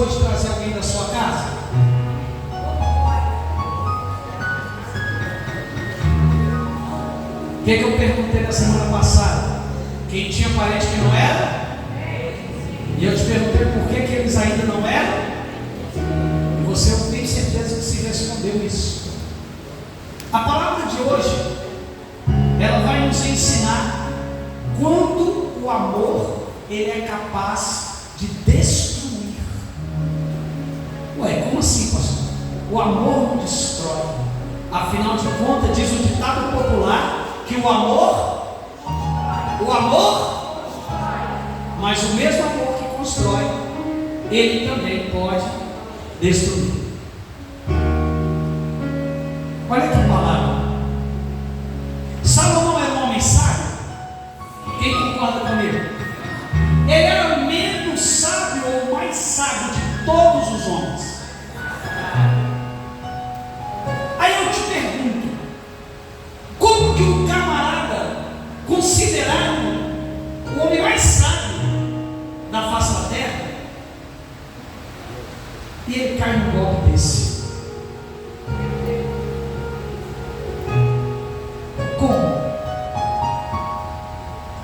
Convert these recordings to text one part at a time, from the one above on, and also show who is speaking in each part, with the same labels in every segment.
Speaker 1: hoje trazer alguém da sua casa? O que eu perguntei na semana passada? Quem tinha parente que não era? E eu te perguntei por que eles ainda não eram? E você, eu tenho certeza que se respondeu isso. A palavra de hoje, ela vai nos ensinar quando o amor, ele é capaz de destruir. Ué, como assim, pastor? O amor não destrói. Afinal de contas, diz o ditado popular que o amor, mas o mesmo amor que constrói, ele também pode destruir. Olha que palavra. Salomão era um homem sábio? Quem concorda comigo? Ele era o menos sábio ou o mais sábio de todos os homens. Aí eu te pergunto, como que um camarada considerado o homem mais sábio da face da terra, e ele cai num golpe desse? Como?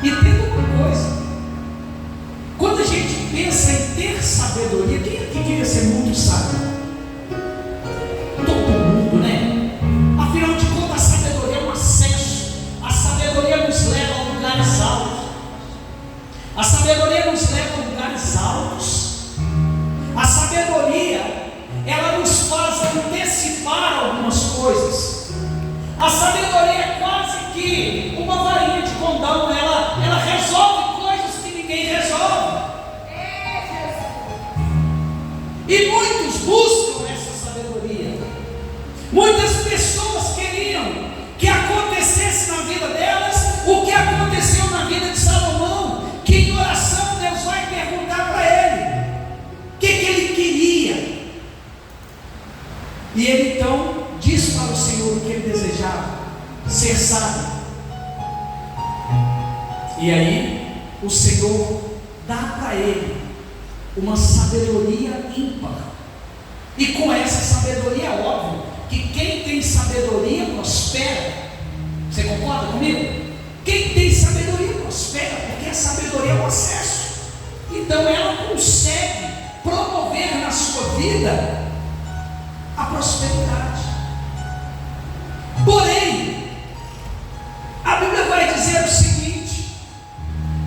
Speaker 1: E tem uma coisa, quando a gente pensa em ter sabedoria, quem aqui queria ser muito sábio? Todo mundo, né? Afinal de contas, a sabedoria é um acesso. A sabedoria nos leva a lugares altos. A sabedoria nos leva a lugares altos. A sabedoria, ela nos faz antecipar algumas coisas. A sabedoria é quase que uma varinha de condão. Ela resolve coisas que ninguém resolve. E muitos buscam essa sabedoria. Muitas pessoas queriam que acontecesse na vida delas o que aconteceu na vida de Salomão, que em oração Deus vai perguntar para ele o que ele queria, e ele então diz para o Senhor o que ele desejava: ser sábio. E aí o Senhor dá para ele uma sabedoria ímpar. E com essa sabedoria é óbvio que quem tem sabedoria prospera. Você concorda comigo? Quem tem sabedoria prospera, porque a sabedoria é um acesso. Então ela consegue promover na sua vida a prosperidade. Porém, a Bíblia vai dizer o seguinte,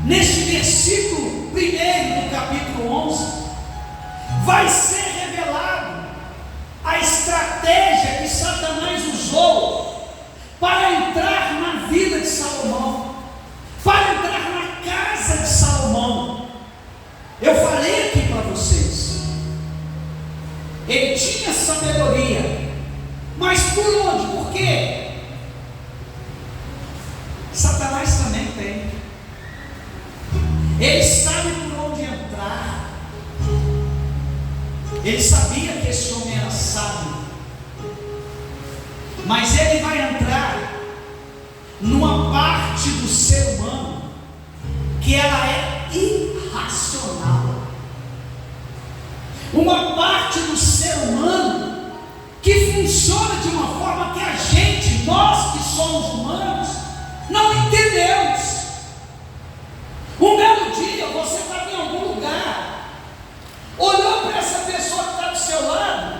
Speaker 1: neste versículo 1 do capítulo 11, vai ser revelado a estratégia que Satanás usou para entrar na vida de Salomão, para entrar na casa de Salomão. Eu falei aqui para vocês, ele tinha sabedoria, mas por onde? Por quê? Satanás também tem. Ele sabe por onde entrar. Ele sabia que esse homem era sábio, mas ele vai entrar numa parte do ser humano que ela é irracional, uma parte do ser humano que funciona de uma forma que a gente, nós que somos humanos, não entendemos. Um belo dia você estava em algum lugar, olhou para essa pessoa que está do seu lado,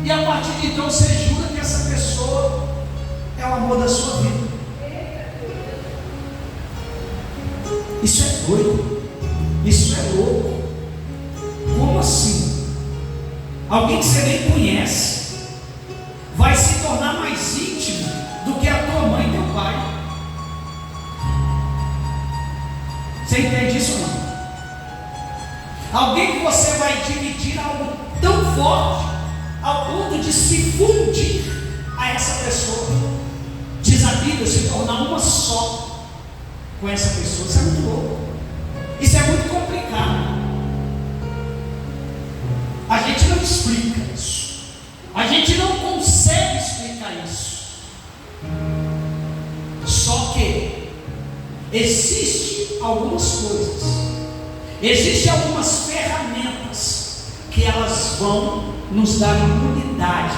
Speaker 1: e a partir de então você jura que essa pessoa é o amor da sua vida. Isso é doido, isso é louco. Como assim? Alguém que você nem conhece vai se tornar mais íntimo do que a tua mãe e teu pai. Você entende isso ou não? Alguém que você vai dividir algo tão forte ao ponto de se fundir a essa pessoa. Diz a Bíblia, se tornar uma só com essa pessoa. Isso é muito louco. Isso é muito complicado. A gente não explica isso. A gente não consegue explicar isso. Só que existe algumas coisas, Existem algumas ferramentas que elas vão nos dar imunidade.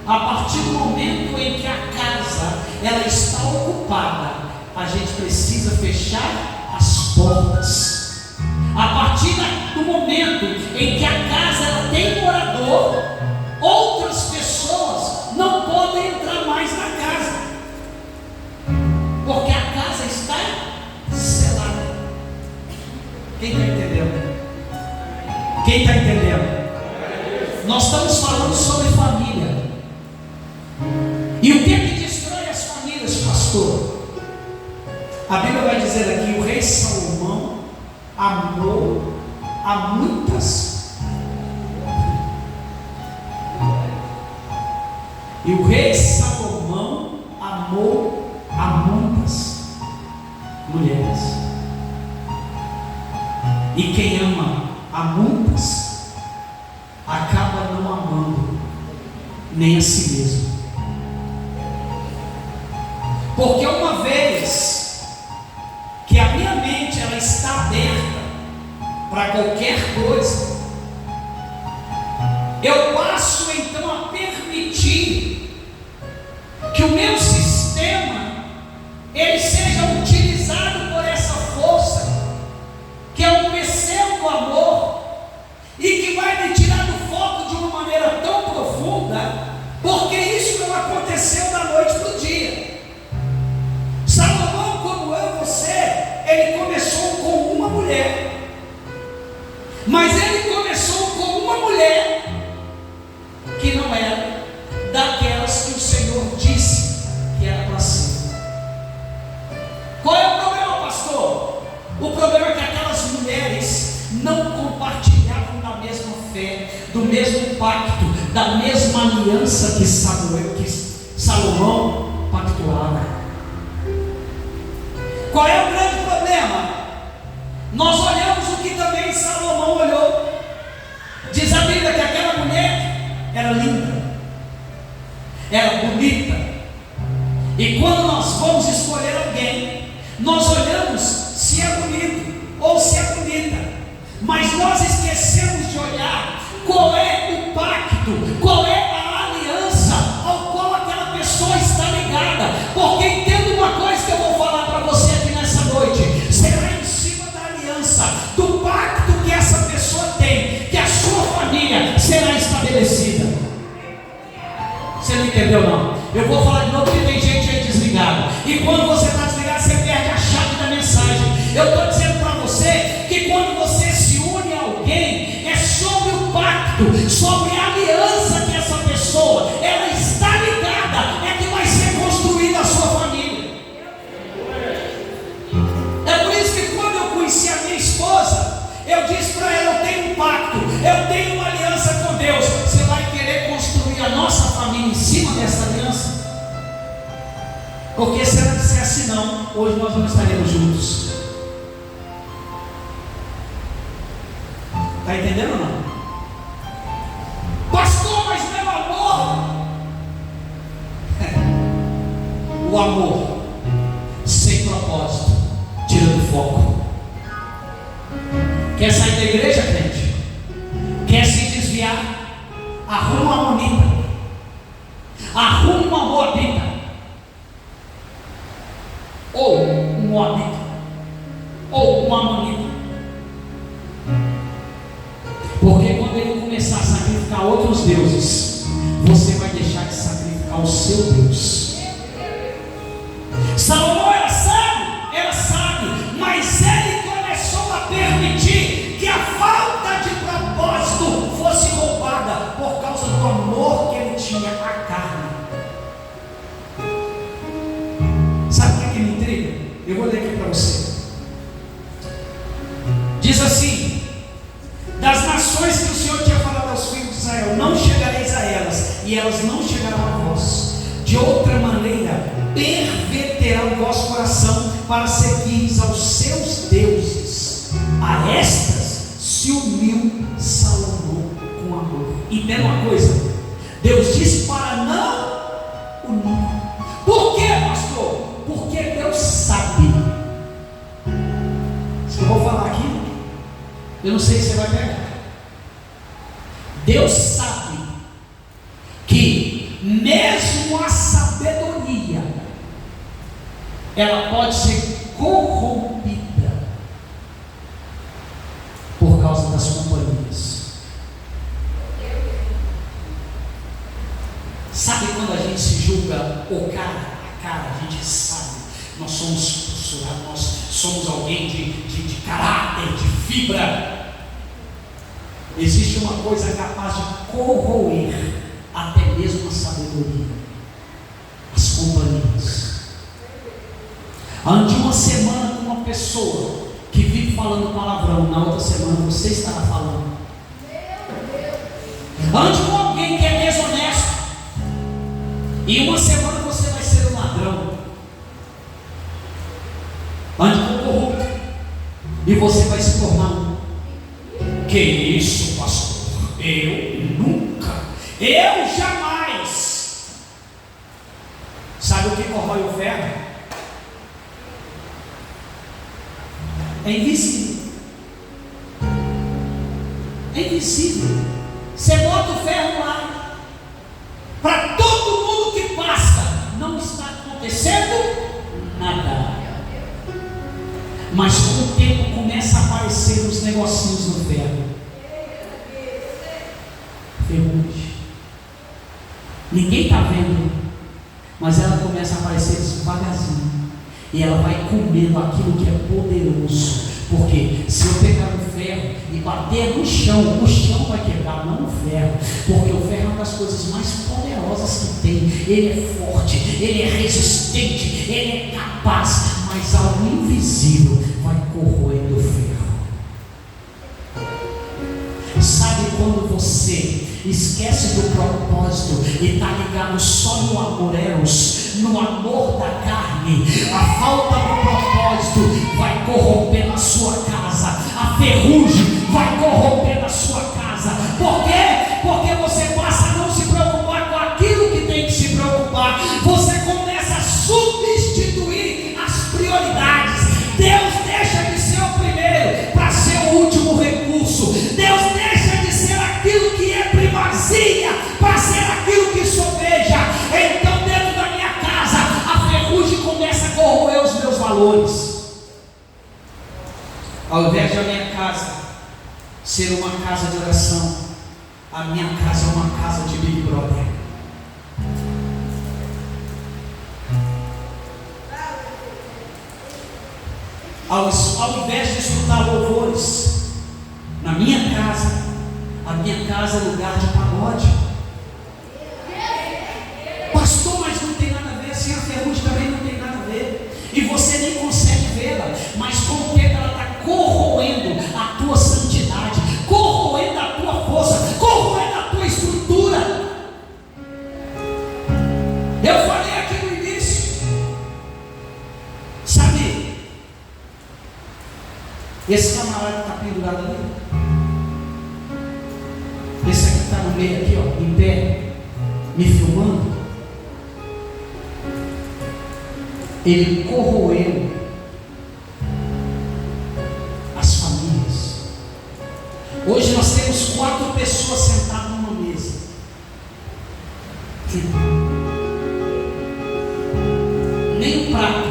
Speaker 1: A partir do momento em que a casa ela está ocupada, a gente precisa fechar as portas. A partir do momento em que a casa ela tem morador, outras pessoas não podem entrar mais na casa, porque a casa está selada. Quem está entendendo? Quem está entendendo? Nós estamos falando sobre família. E o que é que destrói as famílias, pastor? A Bíblia vai dizer aqui: o rei Salomão amou a muitas. E o rei Salomão amou a muitas mulheres. E quem ama a muitas acaba não amando nem a si mesmo. Porque uma vez que a minha mente ela está aberta para qualquer coisa, eu passo então a permitir que o meu sistema ele seja utilizado por essa força que é o pseudo amor e que vai me tirar do foco de uma maneira tão profunda, porque isso não aconteceu da noite para o dia. Salomão, como eu e você, ele começou com uma mulher, mas ele começou com uma mulher que não era daquelas que o Senhor disse que era para ser. Qual é o problema, pastor? O problema é que aquelas mulheres não compartilhavam da mesma fé, do mesmo pacto, da mesma aliança que Salomão pactuava. Qual é o grande problema? Nós olhamos o que também Salomão olhou. Diz a Bíblia que aquela mulher era linda, era bonita. E quando nós vamos escolher alguém, nós olhamos se é bonito ou se é bonita, mas nós esquecemos de olhar qual é o pacto, qual é a aliança ao qual aquela pessoa está ligada. Porque entenda uma coisa que eu vou falar para você aqui nessa noite: será em cima da aliança, do pacto que essa pessoa tem, que a sua família será estabelecida. Você não entendeu não? Eu vou falar de novo porque tem gente aí desligada. E quando você está desligado, você perde a chave da mensagem. Eu estou dizendo para você que quando você se une a alguém, é sobre o pacto, sobre a aliança que essa pessoa ela está ligada, é que vai ser construída a sua família. É por isso que quando eu conheci a minha esposa, eu disse para ela: eu tenho um pacto, eu tenho uma aliança com Deus. Você vai querer construir a nossa família em cima dessa aliança? Porque se ela dissesse não, hoje nós não estaremos juntos. Está entendendo ou não? Pastor, mas meu amor, o amor sem propósito tira do foco. Quer sair da igreja, crente? Quer se desviar? Arruma uma bonita, arruma uma moabita, ou um moabita, ou uma amonita. Porque quando ele começar a sacrificar outros deuses, você vai deixar de sacrificar o seu Deus. Salomão era sábio, mas ele começou a permitir que a falta de propósito fosse roubada por causa do amor que ele tinha à carne. Sabe o que me intriga? Eu vou ler aqui para você. Diz assim: das nações que o Senhor tinha falado aos filhos de Israel, não chegareis a elas, e elas não chegarão a vós. De outra maneira, perverterá o vosso coração para seguir aos seus deuses. A estas se uniu Salomão com amor. Entenda uma coisa: Deus disse para não unir. Por quê, pastor? Porque Deus sabe. Isso que eu vou falar aqui Eu não sei se você vai pegar. Deus sabe que mesmo a sabedoria, ela pode ser corrompida por causa das companhias. Sabe quando a gente se julga o cara, a cara, a gente sabe, nós somos posturados, nós somos alguém de caráter, de fibra. Existe uma coisa capaz de corroer até mesmo a sabedoria: as companhias. Ande uma semana com uma pessoa que vive falando palavrão, na outra semana você estará falando. Ande com alguém que é desonesto, e uma semana você vai ser um ladrão. Ande com o corrupto, e você vai se tornar um. Que isso, pastor? Eu nunca, eu jamais. Sabe o que corrói o ferro? É invisível. É invisível. Você bota o ferro lá, para todo mundo que passa, não está acontecendo nada. Mas com o tempo começa a aparecer os negocinhos no ferro. Ferrugem. Ninguém está vendo, mas ela começa a aparecer devagarzinho. E ela vai comendo aquilo que é poderoso. Porque se eu pegar o ferro e bater no chão vai quebrar, não o ferro. Porque o ferro é uma das coisas mais poderosas que tem. Ele é forte, ele é resistente, ele é capaz. Mas algo invisível vai corroendo o ferro. Sabe quando você esquece do propósito e está ligado só no amor eros, no amor da carne? A falta do propósito vai corromper a sua casa, a ferrugem vai corromper a sua casa. Por quê? Porque você passa a não se preocupar com aquilo que tem que se preocupar. Você começa a substituir as prioridades. Deus deixa de ser o primeiro para ser o último recurso. Deus deixa de ser aquilo que é primazia para ser aquilo que sobeja. Então, dentro da minha casa, a ferrugem começa a corroer os meus valores. Ao invés de a minha casa ser uma casa de oração, a minha casa é uma casa de Big Brother. Ao invés de escutar louvores na minha casa, a minha casa é lugar de pagode. Pastor, mas não tem nada a ver, assim, a ferrugem também não tem nada a ver, e você nem consegue vê-la, mas com o tempo ela está corroendo a tua santidade, corroendo a tua força, corroendo a tua estrutura. Eu falei aqui no início, sabe, esse camarada que está pendurado ali, esse aqui que está no meio aqui, ó, em pé, me filmando, ele corroeu as famílias. Hoje nós temos 4 pessoas sentadas numa mesa. Nem um prato.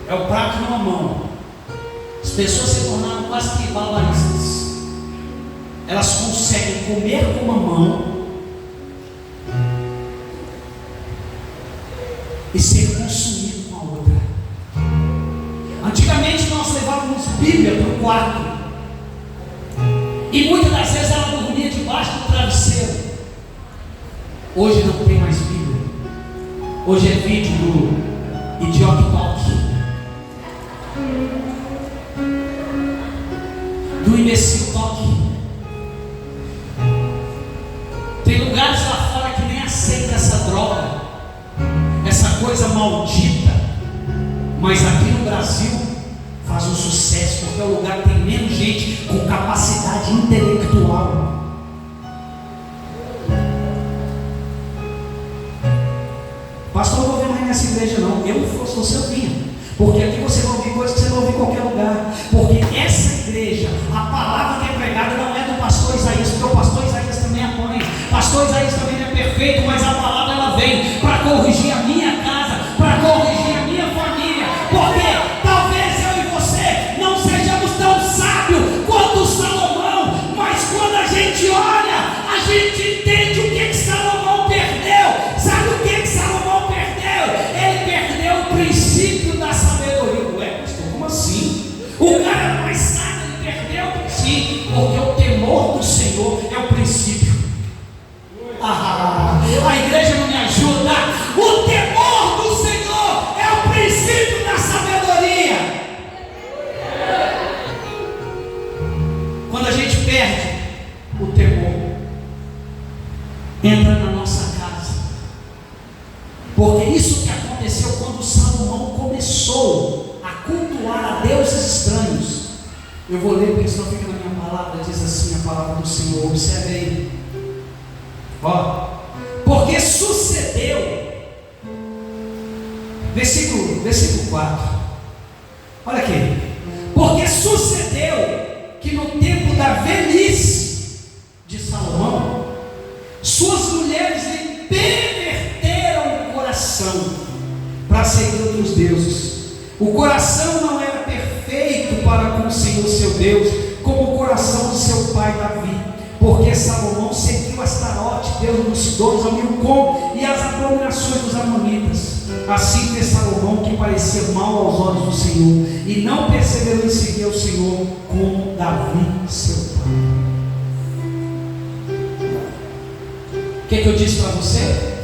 Speaker 1: É o prato numa mão. As pessoas se tornaram quase que barbaristas. Elas conseguem comer com uma mão e ser consumido com a outra. Antigamente nós levávamos Bíblia para o quarto, e muitas das vezes ela dormia debaixo do travesseiro. Hoje não tem mais Bíblia. Hoje é vídeo do Idiota Talk, do Imbecil Talk. Tem lugares lá fora que nem aceitam essa droga, essa coisa maldita, mas aqui no Brasil faz um sucesso, porque é o lugar que tem menos gente com capacidade intelectual. Pastor, não vou ver mais nessa igreja não. Eu, se fosse você, eu vinha, porque aqui você vai ouvir coisas que você não ouve em qualquer lugar, porque essa igreja pastor Isaías também não é perfeito, mas a palavra ela vem para corrigir a minha casa, para corrigir a minha família, porque talvez eu e você não sejamos tão sábios quanto Salomão, mas quando a gente olha, a gente entende o que Salomão perdeu. Sabe o que Salomão perdeu? Ele perdeu o princípio da sabedoria. Ué, pastor, como assim? O cara era mais sábio, ele perdeu o princípio, porque o temor do Senhor é o princípio. A igreja não me ajuda. O temor do Senhor é o princípio da sabedoria. Quando a gente perde o temor, entra na nossa casa, porque isso que aconteceu quando Salomão começou a cultuar a deuses estranhos. Eu vou ler porque senão fica na minha palavra. Diz assim a palavra do Senhor, observe aí. Ó, porque sucedeu, versículo 4, olha aqui, porque sucedeu que no tempo da velhice de Salomão, suas mulheres lhe perverteram o coração para seguir outros deuses. O coração não era perfeito para com o Senhor seu Deus, como o coração de seu pai Davi, porque Salomão seguiu Astarote, Deus dos Sidônios, ao Milcom e as abominações dos amonitas. Assim fez Salomão, que parecia mal aos olhos do Senhor, e não perseverou em seguir ao Senhor como Davi seu pai. O que eu disse para você?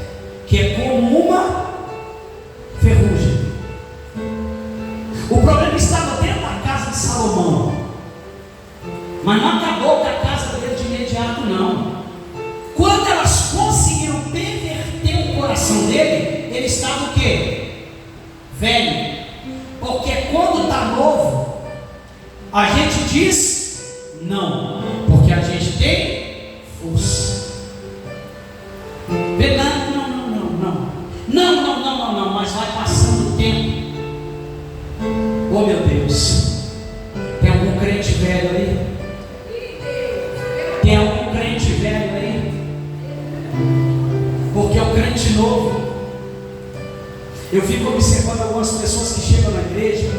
Speaker 1: Que é como uma ferrugem. O problema estava dentro da casa de Salomão, mas não acabou com a casa dele de imediato, não. Quando elas conseguiram perverter o coração dele, ele estava o quê? Velho. Porque quando está novo, a gente diz não, porque a gente tem força. Não, mas vai passando o tempo. Oh meu Deus, tem algum crente velho aí? Tem algum crente velho aí? Porque é o crente novo. Eu fico observando algumas pessoas que chegam na igreja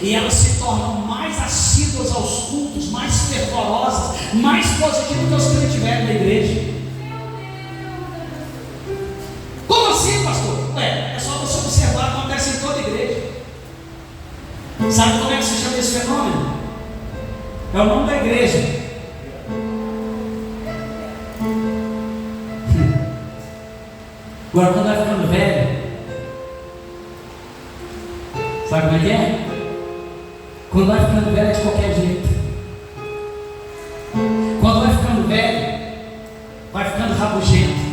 Speaker 1: e elas se tornam mais assíduas aos cultos, mais fervorosas, mais positivas que os crentes velhos da igreja. Como assim, pastor? É só você observar, acontece em toda igreja. Sabe como é que se chama esse fenômeno? É o nome da igreja. Agora, quando vai ficando velho, sabe como é que é? Quando vai ficando velho é de qualquer jeito. Quando vai ficando velho, vai ficando rabugento.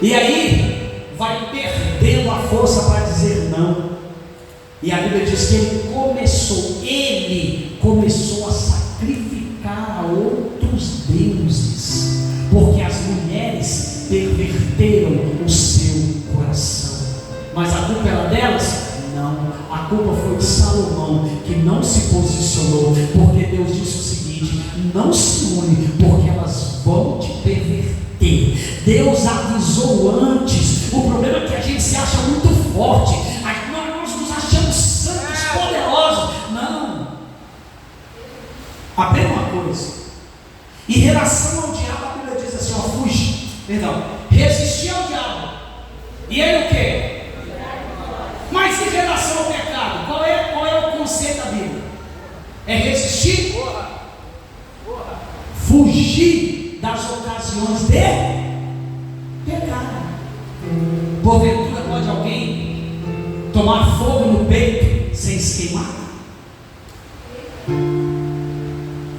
Speaker 1: E aí, vai perdendo a força para dizer não. E a Bíblia diz que ele começou a sacrificar a outros deuses, porque as mulheres perverteram o seu coração. Mas a culpa era delas? Não, a culpa foi de Salomão, que não se posicionou, porque Deus disse o seguinte: não se une, porque elas vão te perverter. Deus avisou antes. O problema é que a gente se acha muito forte, nós nos achamos santos, poderosos. Não. Aprenda uma coisa: em relação ao diabo, a Bíblia diz assim: resistir ao diabo, e ele o quê? Mas em relação ao pecado, qual é o conceito da Bíblia? É resistir, fugir das ocasiões de pecado. Porventura pode alguém tomar fogo no peito sem se queimar?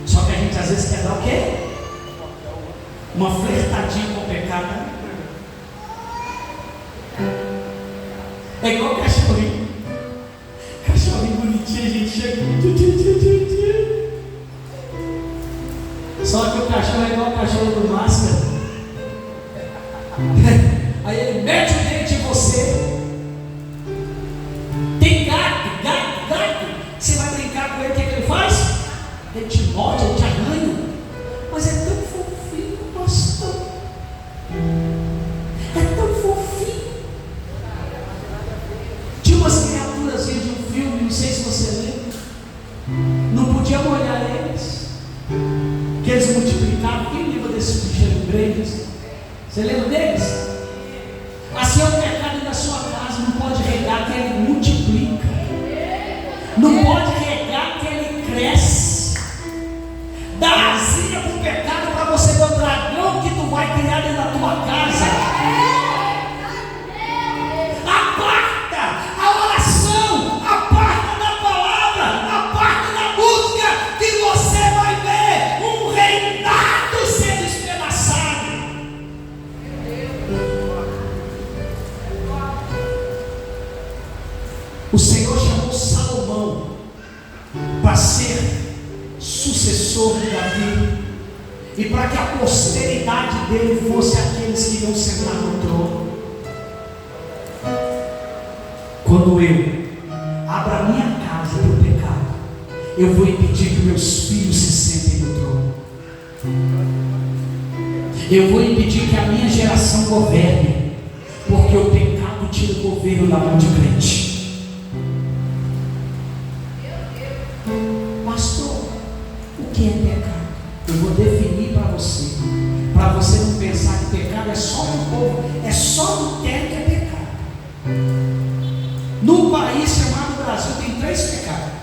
Speaker 1: Só que a gente às vezes quer dar o quê? Uma flertadinha com o pecado. É igual cachorrinho. Cachorrinho bonitinho, a gente chega. Só que o cachorro é igual o cachorro do Máscara. Aí ele mete o dente em você. Tem gato. Você vai brincar com ele, o que ele faz? Ele te morde. ser multiplicado. Quem lembra desses bichos grandes? Você lembra deles? Assim é o pecado da sua casa. Não pode regar que ele multiplica. Não pode regar que ele cresce. Dá azia para o pecado para você ver o dragão que tu vai criar dentro da tua casa. Aparta a oração, aparta da palavra, aparta da música, que você vai ver um reinado sendo espedaçado. O Senhor chamou Salomão para ser sucessor de Davi e para que a posteridade dele fosse aqueles que iam sentar no trono. Quando eu abro a minha casa para o pecado, eu vou impedir que meus filhos se sentem no trono. Eu vou impedir que a minha geração governe, porque o pecado tira o governo da mão de crente. Pastor, o que é pecado? Eu vou definir para você não pensar que pecado é só do povo, é só do terra que é pecado. No país chamado Brasil tem 3 pecados: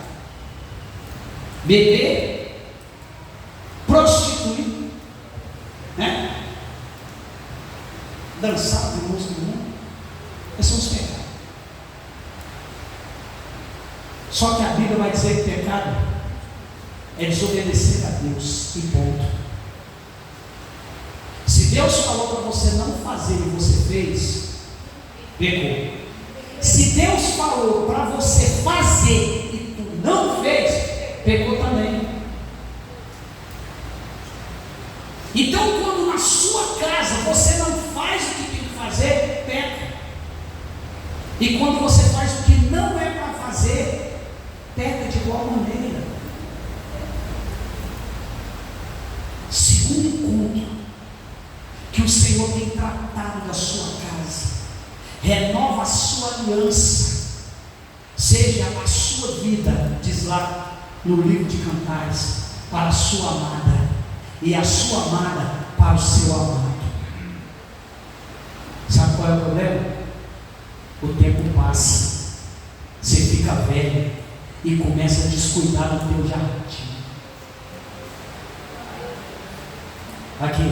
Speaker 1: beber, prostituir, né? Dançar de música do mundo. Esses são os pecados. Só que a Bíblia vai dizer que pecado é desobedecer a Deus e ponto. Se Deus falou para você não fazer e você fez, pecou. Se Deus falou para você fazer e tu não fez, pecou também. Então, quando na sua casa você não faz o que tem que fazer, peca. E quando você faz o que não é para fazer, peca de igual maneira. Segundo ponto que o Senhor tem tratado da sua casa: renova a sua aliança, seja a sua vida, diz lá no livro de Cantares, para a sua amada, e a sua amada para o seu amado. Sabe qual é o problema? O tempo passa, você fica velho e começa a descuidar do teu jardim. Aqui,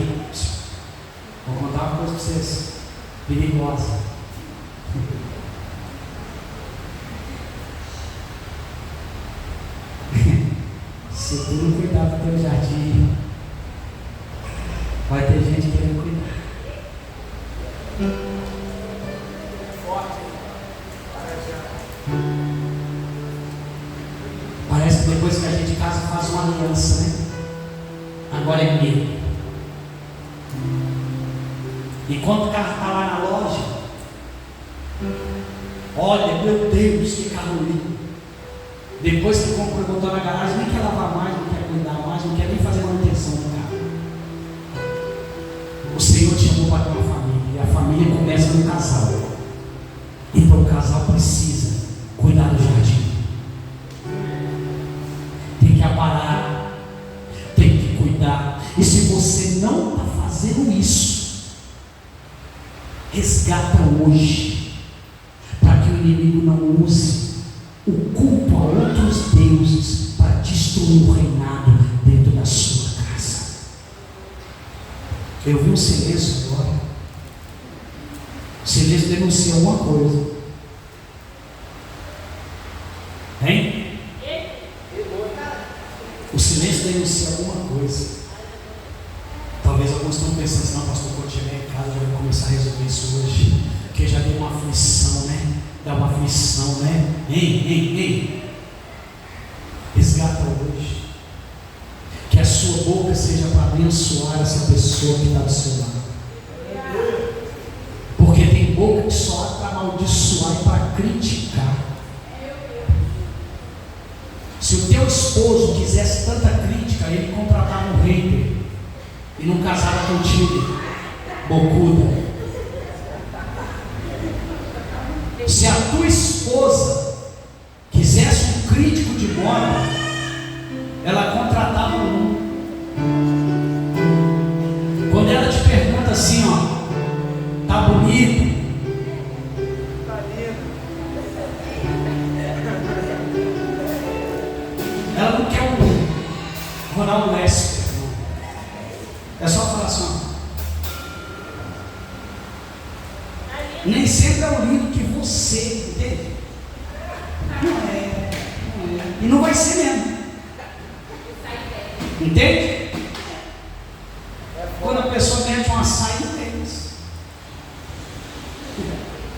Speaker 1: vou contar uma coisa para vocês, perigosa. Se tu não cuidar do teu jardim, vai ter gente querendo cuidar. Parece que depois que a gente casa faz uma aliança, né? Agora é meu. E quando o carro está lá na loja, olha, meu Deus, que carro lindo. Depois que comprou e botou na garagem, nem quer lavar mais, não quer cuidar mais, não quer nem fazer manutenção do carro. O Senhor te chamou para ter uma família, e a família começa no casal. Então o casal precisa cuidar do jardim. Tem que aparar, tem que cuidar. E se você não está fazendo isso, resgata hoje, para que o inimigo não use o culto a outros deuses para destruir o reinado dentro da sua casa. Eu vi um silêncio agora. O silêncio denuncia alguma coisa. Hein? O silêncio denuncia alguma coisa. Talvez alguns estão pensando assim: não, pastor, quando chegar em casa eu vou começar a resolver isso hoje, porque já deu uma aflição, né? Dá uma aflição, né? Ei. Resgata hoje. Que a sua boca seja para abençoar essa pessoa que está do seu lado. Porque tem boca que só há para amaldiçoar e para criticar. Se o teu esposo quisesse tanta crítica, ele contratava um hater e não casava contigo, bocuda. Se a tua esposa quisesse um crítico de moda, ela contratava um. canta assim, ó, tá bonito. Ela não quer um Ronaldo Lester, não. É só falar assim, ó. Nem sempre é o lindo que você, entende? Não é. E não vai ser mesmo. Entende? Quando a pessoa mete uma saia, não tem isso.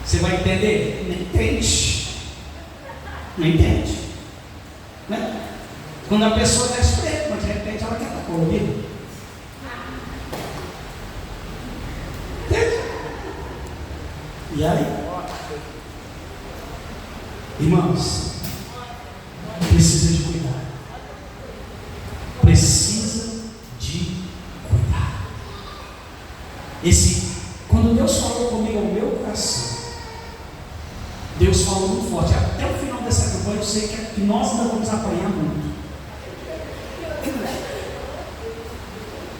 Speaker 1: Você vai entender? Não entende. Não entende. Né? Quando a pessoa desce preto, mas de repente ela quer estar colorida. Entende? E aí? Irmãos, precisa de cuidar. Precisa de cuidar. Quando Deus falou comigo ao meu coração, Deus falou muito forte. Até o final dessa campanha eu sei que nós ainda vamos apanhar muito.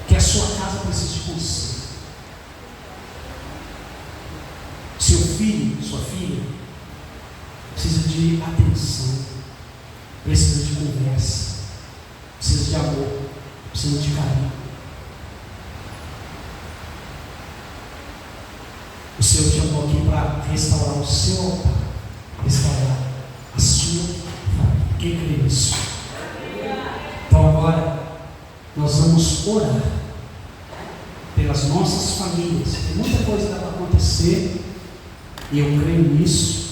Speaker 1: Que a sua casa precisa de conselho. Seu filho, sua filha, precisa de atenção, precisa de conversa, precisa de amor, precisa de carinho. O Senhor te chamou aqui para restaurar o seu altar, restaurar a sua família. Quem crê nisso? Então agora nós vamos orar pelas nossas famílias. Tem muita coisa que vai acontecer e eu creio nisso.